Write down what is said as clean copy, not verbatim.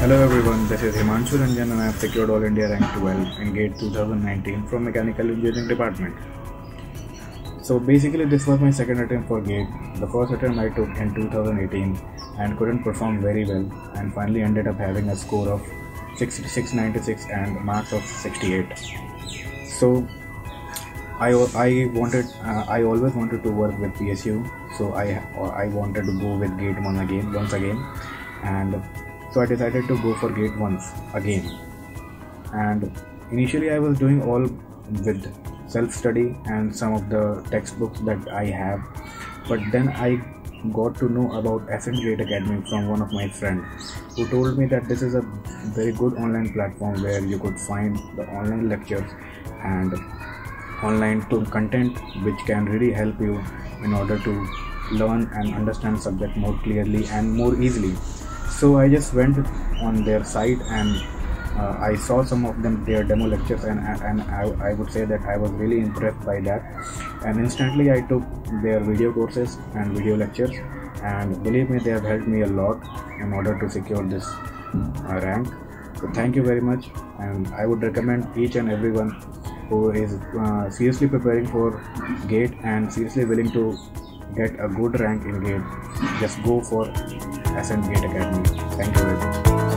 Hello everyone, this is Himanshu Ranjan and I have secured All India Rank 12 in GATE 2019 from Mechanical Engineering Department. So basically this was my second attempt for GATE. The first attempt I took in 2018 and couldn't perform very well and finally ended up having a score of 696 and marks of 68. So I always wanted to work with PSU, so I wanted to go with GATE once again, and so I decided to go for GATE once again. And initially I was doing all with self-study and some of the textbooks that I have, but then I got to know about Ascent GATE Academy from one of my friends who told me that this is a very good online platform where you could find the online lectures and online content which can really help you in order to learn and understand subject more clearly and more easily. So I just went on their site and I saw some of their demo lectures, and I would say that I was really impressed by that, and instantly I took their video courses and video lectures, and believe me, they have helped me a lot in order to secure this rank. So thank you very much, and I would recommend each and everyone who is seriously preparing for GATE and seriously willing to get a good rank in GATE, just go for Ascent GATE Academy. Thank you very much.